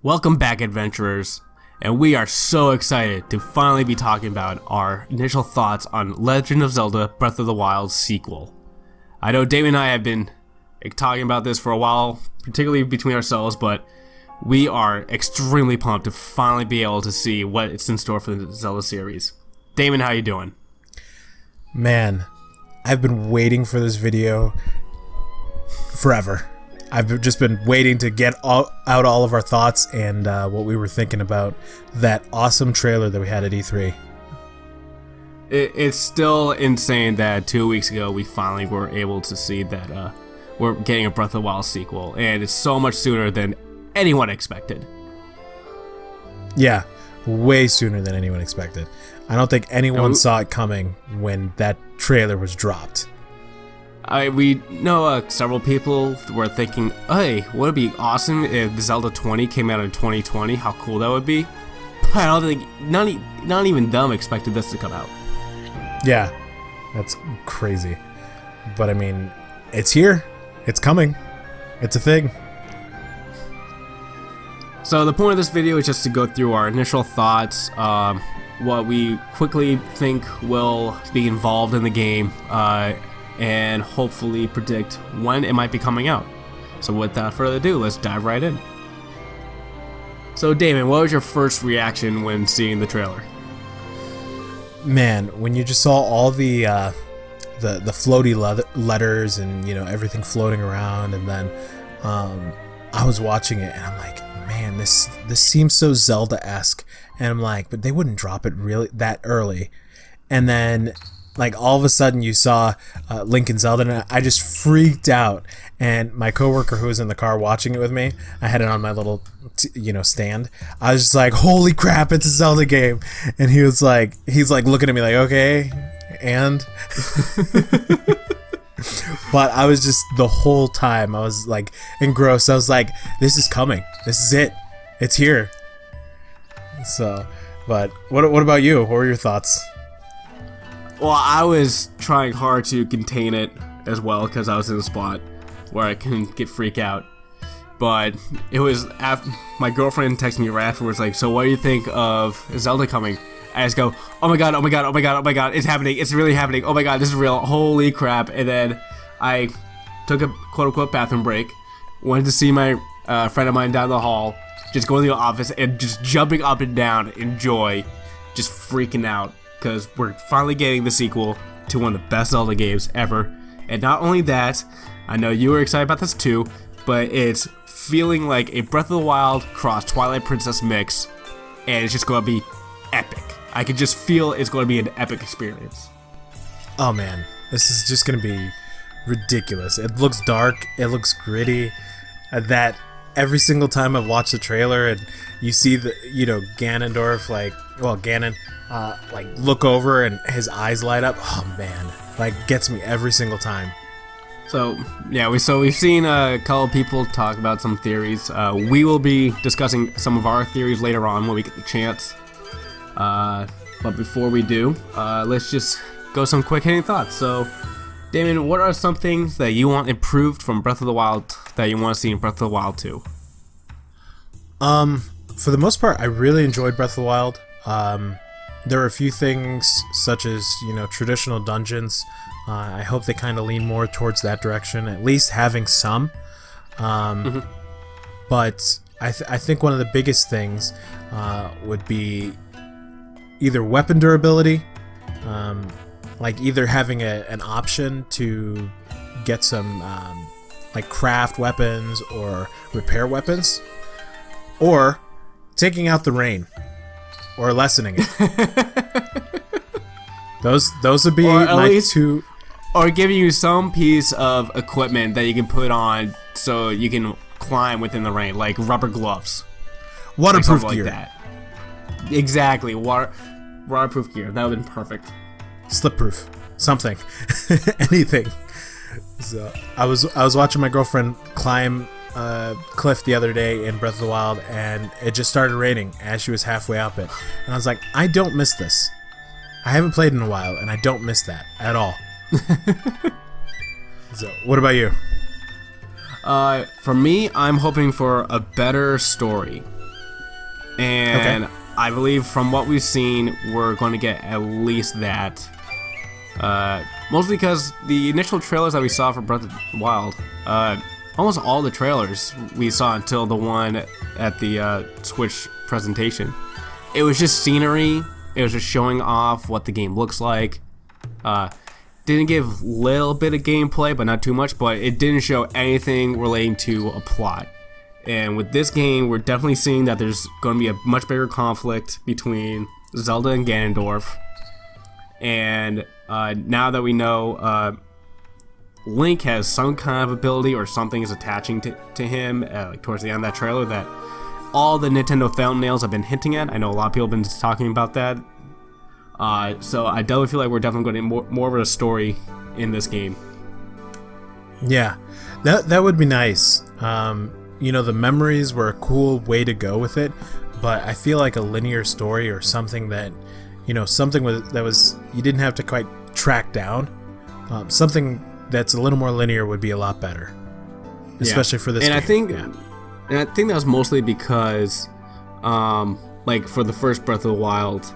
Welcome back, adventurers, and we are so excited to finally be talking about our initial thoughts on Legend of Zelda Breath of the Wild sequel. I know Damon and I have been talking about this for a while, particularly between ourselves, but we are extremely pumped to finally be able to see what it's in store for the Zelda series. Damon, how you doing? Man, I've been waiting for this video forever. I've just been waiting to get out all of our thoughts and what we were thinking about that awesome trailer that we had at E3. It's still insane that 2 weeks ago we finally were able to see that we're getting a Breath of the Wild sequel, and it's so much sooner than anyone expected. Yeah, way sooner than anyone expected. I don't think anyone saw it coming when that trailer was dropped. We know several people were thinking, hey, would it be awesome if Zelda 20 came out in 2020? How cool that would be. But I don't think, not even them expected this to come out. Yeah, that's crazy. But I mean, it's here. It's coming. It's a thing. So the point of this video is just to go through our initial thoughts, what we quickly think will be involved in the game, and hopefully predict when it might be coming out. So without further ado, let's dive right in. So Damon, what was your first reaction when seeing the trailer? Man, when you just saw all the floaty letters and everything floating around, and then I was watching it and I'm like, man, this seems so Zelda-esque, and I'm like, but they wouldn't drop it really that early. And then like all of a sudden you saw Link and Zelda, and I just freaked out. And my coworker who was in the car watching it with me, I had it on my little stand. I was just like, holy crap, it's a Zelda game. And he's like looking at me like, okay, and but I was just, the whole time I was like engrossed. I was like, this is coming, this is it, it's here. So, but what about you? What were your thoughts? Well, I was trying hard to contain it as well because I was in a spot where I couldn't freak out. But it was after my girlfriend texted me right afterwards, like, so what do you think of Zelda coming? I just go, oh my god, oh my god, oh my god, oh my god, it's happening, it's really happening, oh my god, this is real, holy crap. And then I took a quote-unquote bathroom break, went to see my friend of mine down the hall, just going to the office and just jumping up and down in joy, just freaking out. Because we're finally getting the sequel to one of the best Zelda games ever. And not only that, I know you were excited about this too, but it's feeling like a Breath of the Wild cross Twilight Princess mix, and it's just going to be epic. I can just feel it's going to be an epic experience. Oh man, this is just going to be ridiculous. It looks dark, it looks gritty. That every single time I've watched the trailer and you see the, Ganondorf, Ganon, look over and his eyes light up. Oh man, gets me every single time. So yeah, we've seen a couple of people talk about some theories. We will be discussing some of our theories later on when we get the chance. But before we do, let's just go some quick hitting thoughts. So, Damon, what are some things that you want improved from Breath of the Wild that you want to see in Breath of the Wild 2? For the most part, I really enjoyed Breath of the Wild. There are a few things such as, traditional dungeons. I hope they kind of lean more towards that direction, at least having some. But I think one of the biggest things would be either weapon durability, either having an option to get some craft weapons or repair weapons, or taking out the rain or lessening it. those would be my two. Or giving you some piece of equipment that you can put on so you can climb within the rain, like rubber gloves, waterproof gear. Like that. Exactly, waterproof gear. That would have been perfect. Slip-proof, something, anything. So I was watching my girlfriend climb a cliff the other day in Breath of the Wild, and it just started raining as she was halfway up it, and I was like, I don't miss this. I haven't played in a while, and I don't miss that at all. So, what about you? For me, I'm hoping for a better story. And I believe from what we've seen, we're going to get at least that. Mostly because the initial trailers that we saw for Breath of the Wild, almost all the trailers we saw until the one at the Switch presentation, it was just scenery. It was just showing off what the game looks like. Didn't give little bit of gameplay, but not too much, but it didn't show anything relating to a plot. And with this game, we're definitely seeing that there's going to be a much bigger conflict between Zelda and Ganondorf. And now that we know Link has some kind of ability or something is attaching to him like towards the end of that trailer that all the Nintendo thumbnails have been hinting at. I know a lot of people have been talking about that. So I definitely feel like we're definitely going to get more of a story in this game. Yeah, that would be nice. The memories were a cool way to go with it, but I feel like a linear story or something that, something that was you didn't have to quite track down. Something that's a little more linear would be a lot better, especially for this game. And I think that was mostly because, like for the first Breath of the Wild,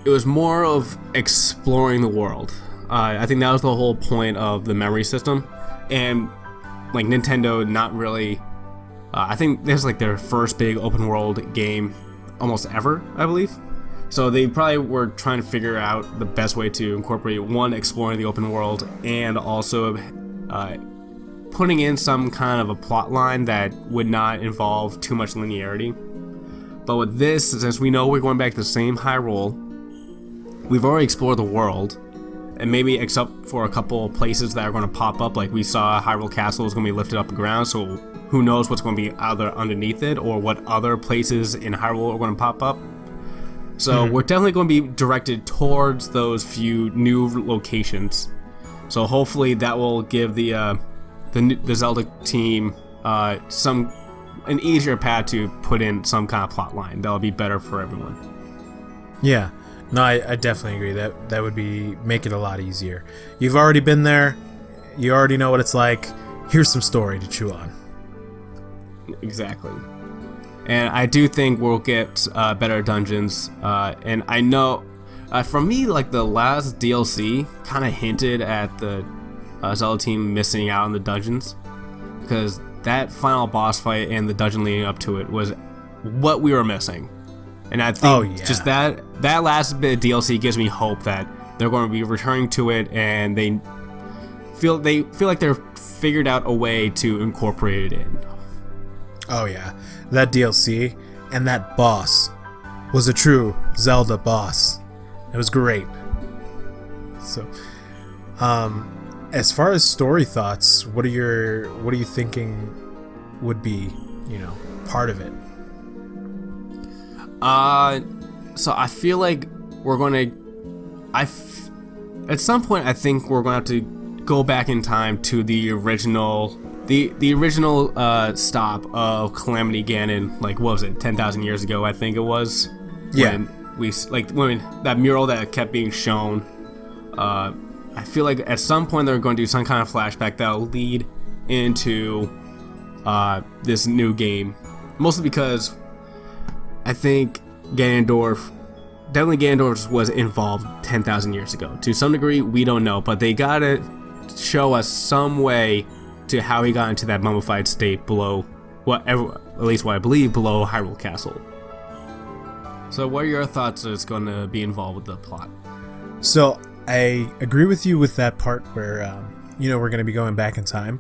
it was more of exploring the world. I think that was the whole point of the memory system, and like Nintendo not really. I think this is like their first big open world game almost ever, I believe. So they probably were trying to figure out the best way to incorporate one, exploring the open world, and also putting in some kind of a plot line that would not involve too much linearity. But with this, since we know we're going back to the same Hyrule, we've already explored the world, and maybe except for a couple of places that are going to pop up, like we saw Hyrule Castle is going to be lifted up the ground, so who knows what's going to be either underneath it or what other places in Hyrule are going to pop up. So we're definitely going to be directed towards those few new locations. So hopefully that will give the Zelda team an easier path to put in some kind of plot line that'll be better for everyone. Yeah, no, I definitely agree. That would make it a lot easier. You've already been there. You already know what it's like. Here's some story to chew on. Exactly. And I do think we'll get better dungeons. And I know, for me, like the last DLC kind of hinted at the Zelda team missing out on the dungeons, because that final boss fight and the dungeon leading up to it was what we were missing. And I think just that last bit of DLC gives me hope that they're going to be returning to it, and they feel like they're figured out a way to incorporate it in. Oh yeah, that DLC and that boss was a true Zelda boss. It was great. So, as far as story thoughts, what are you thinking would be, part of it? So I feel like we're gonna. At some point, I think we're gonna have to go back in time to the original. The original stop of Calamity Ganon, like what was it, 10,000 years ago? I think it was. Yeah. When that mural that kept being shown. I feel like at some point they're going to do some kind of flashback that'll lead into this new game. Mostly because I think Ganondorf was involved 10,000 years ago. To some degree, we don't know, but they gotta show us some way to how he got into that mummified state below, at least what I believe, below Hyrule Castle. So what are your thoughts is going to be involved with the plot? So I agree with you with that part where, we're going to be going back in time.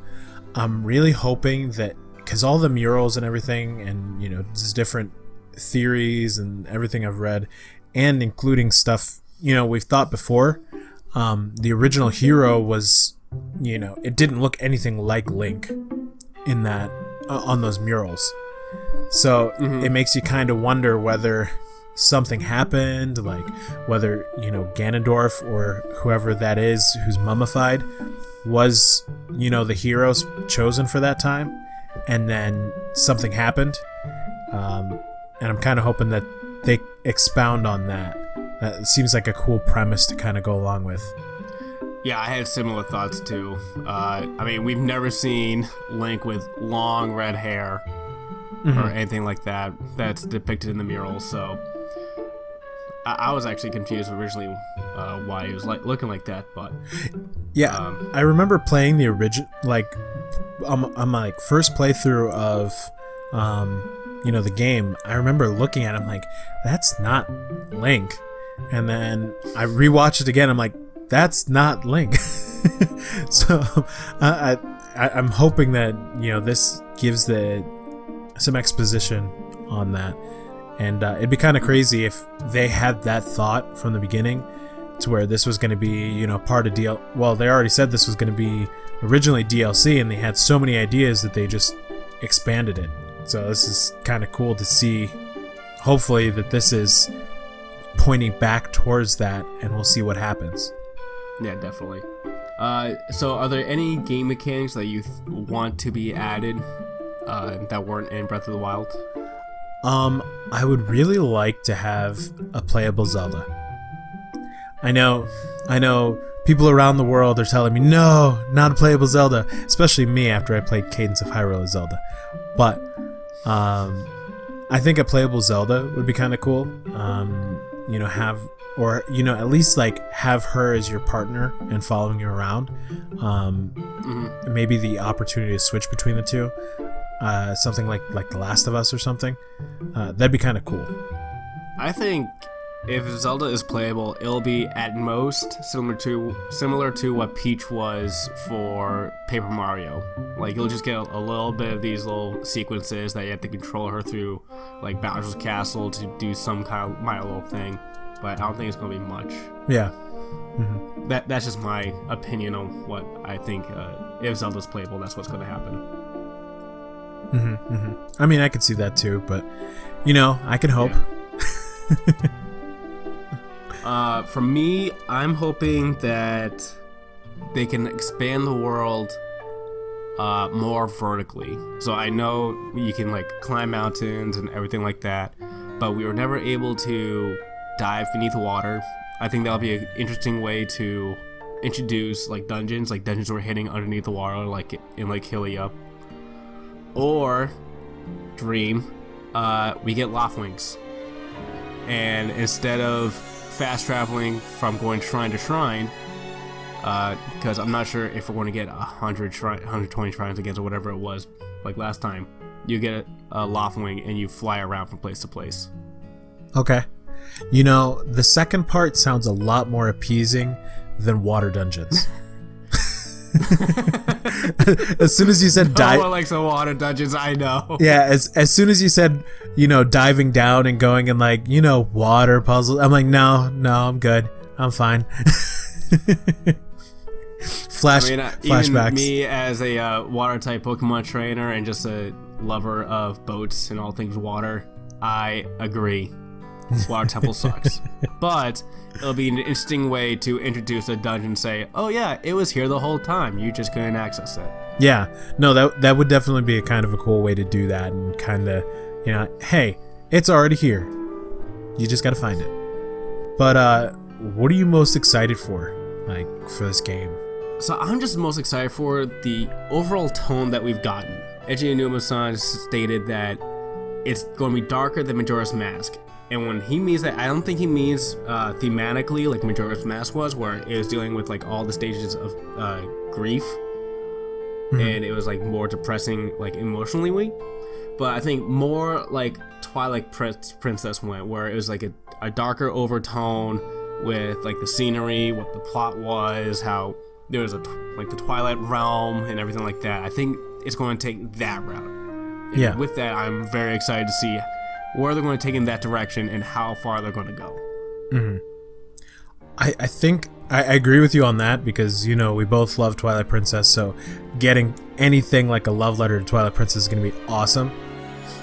I'm really hoping that, because all the murals and everything, and, just different theories and everything I've read, and including stuff, we've thought before, the original hero was, it didn't look anything like Link in that, on those murals. So it makes you kind of wonder whether something happened, like whether, Ganondorf or whoever that is who's mummified was, the heroes chosen for that time, and then something happened. And I'm kind of hoping that they expound on that. That seems like a cool premise to kind of go along with. Yeah, I had similar thoughts too. We've never seen Link with long red hair or anything like that that's depicted in the mural. So I was actually confused originally why he was looking like that, but yeah, I remember playing the original, like on my first playthrough of the game. I remember looking at him like, that's not Link, and then I rewatched it again. I'm like, that's not Link. So I'm hoping that this gives some exposition on that. And it'd be kind of crazy if they had that thought from the beginning, to where this was going to be, part of Well, they already said this was going to be originally DLC, and they had so many ideas that they just expanded it. So this is kind of cool to see. Hopefully that this is pointing back towards that, and we'll see what happens. Yeah, definitely. So are there any game mechanics that you want to be added that weren't in Breath of the Wild? I would really like to have a playable Zelda. I know people around the world are telling me, no, not a playable Zelda, especially me after I played Cadence of Hyrule Zelda. But I think a playable Zelda would be kind of cool. At least like have her as your partner and following you around. Maybe the opportunity to switch between the two. Something like The Last of Us or something. That'd be kind of cool. I think if Zelda is playable, it'll be at most similar to what Peach was for Paper Mario. Like, you'll just get a little bit of these little sequences that you have to control her through, like Bowser's Castle, to do some kind of minor little thing. But I don't think it's going to be much. Yeah. Mm-hmm. That's just my opinion on what I think. If Zelda's playable, that's what's going to happen. Mm-hmm, mm-hmm. I mean, I could see that too, but I can hope. Yeah. For me, I'm hoping that they can expand the world more vertically. So I know you can like climb mountains and everything like that, but we were never able to dive beneath the water. I think that'll be an interesting way to introduce like dungeons we're hitting underneath the water, like in like Hylia. Or dream, we get Loftwings, and instead of fast traveling from going shrine to shrine, because I'm not sure if we're going to get 120 shrines again or whatever it was like last time, you get a Loftwing and you fly around from place to place. Okay. The second part sounds a lot more appeasing than water dungeons. As soon as you said dive, no one likes the water dungeons, I know. Yeah, as soon as you said, diving down and going and like, water puzzles, I'm like, no, I'm good. I'm fine. Flashbacks. Even me as a water type Pokemon trainer and just a lover of boats and all things water, I agree. Water Temple sucks. But it'll be an interesting way to introduce a dungeon and say, oh yeah, it was here the whole time, you just couldn't access it. Yeah, no, that would definitely be a kind of a cool way to do that, and kind of, hey, it's already here, you just gotta find it. But what are you most excited for, like, for this game? So I'm just most excited for the overall tone that we've gotten. Eiji Aonuma-san stated that it's going to be darker than Majora's Mask. And when he means that, I don't think he means thematically like Majora's Mask was, where it was dealing with like all the stages of grief, and it was like more depressing, like emotionally. But I think more like Twilight Princess went, where it was like a darker overtone with like the scenery, what the plot was, how there was like the Twilight Realm and everything like that. I think it's going to take that route. And yeah. With that, I'm very excited to see where they're going to take in that direction and how far they're going to go. Mm-hmm. I think I agree with you on that, because we both love Twilight Princess, so getting anything like a love letter to Twilight Princess is going to be awesome.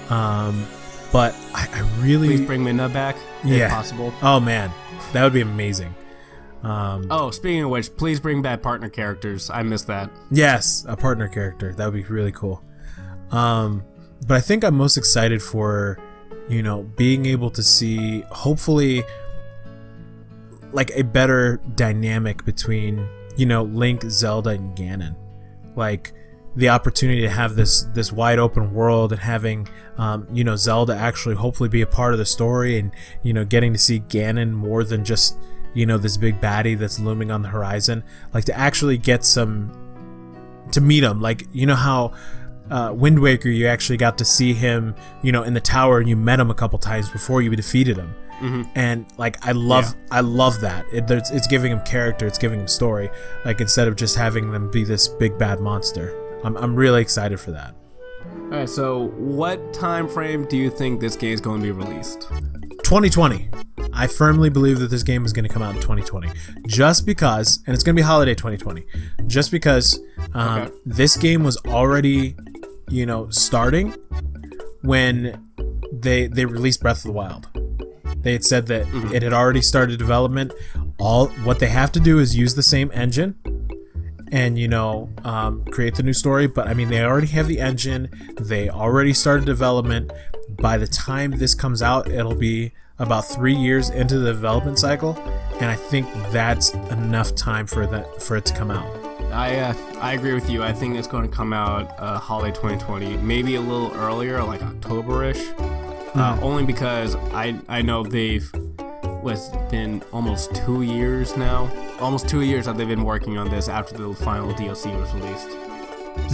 But I really... Please bring Midna back, if possible. Oh man, that would be amazing. Speaking of which, please bring back partner characters. I missed that. Yes, a partner character. That would be really cool. But I think I'm most excited for being able to see, hopefully, like a better dynamic between, Link, Zelda, and Ganon. Like, the opportunity to have this wide open world and having Zelda actually hopefully be a part of the story, and getting to see Ganon more than just this big baddie that's looming on the horizon, like to actually get to meet him, like how Wind Waker, you actually got to see him in the tower, and you met him a couple times before you defeated him. And like I love that it's giving him character, it's giving him story, like instead of just having them be this big bad monster. I'm really excited for that. All right, so what time frame do you think this game is going to be released? 2020. I firmly believe that this game is going to come out in 2020, just because, and it's going to be holiday 2020, just because this game was already starting when they released Breath of the Wild. They had said that it had already started development. What they have to do is use the same engine and create the new story. But I mean, they already have the engine. They already started development. By the time this comes out, it'll be about 3 years into the development cycle, and I think that's enough time for it to come out. I agree with you. I think it's going to come out holiday 2020, maybe a little earlier, like October-ish. Only because I know they've been almost 2 years now. Almost 2 years that they've been working on this after the final DLC was released.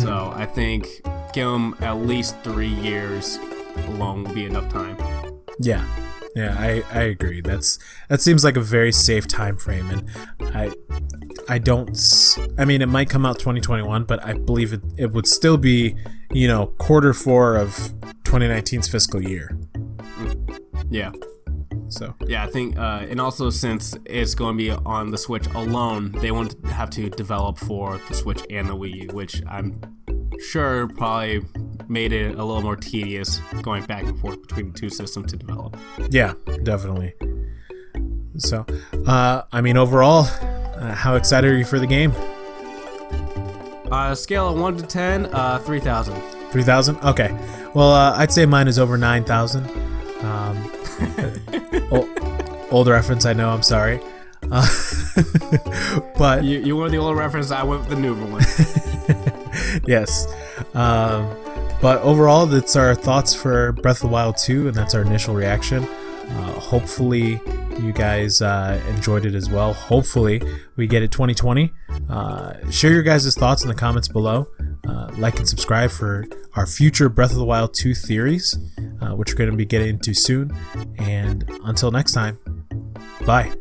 So I think give them at least 3 years alone will be enough time. Yeah, I agree. That seems like a very safe time frame, and I mean, it might come out 2021, but I believe it would still be quarter 4 of 2019's fiscal year. Yeah. So yeah, I think, and also since it's going to be on the Switch alone, they won't have to develop for the Switch and the Wii U, which I'm sure probably made it a little more tedious going back and forth between the two systems to develop. Yeah, definitely. So, I mean, overall, how excited are you for the game? Scale of 1 to 10, 3,000. 3,000? Okay. Well, I'd say mine is over 9,000. Old reference, I know. I'm sorry. But you were the old reference. I went with the newer one. Yes. But overall, that's our thoughts for Breath of the Wild 2, and that's our initial reaction. Hopefully you guys enjoyed it as well. Hopefully we get it 2020. Share your guys' thoughts in the comments below. Like and subscribe for our future Breath of the Wild 2 theories, which we're going to be getting into soon. And until next time, bye.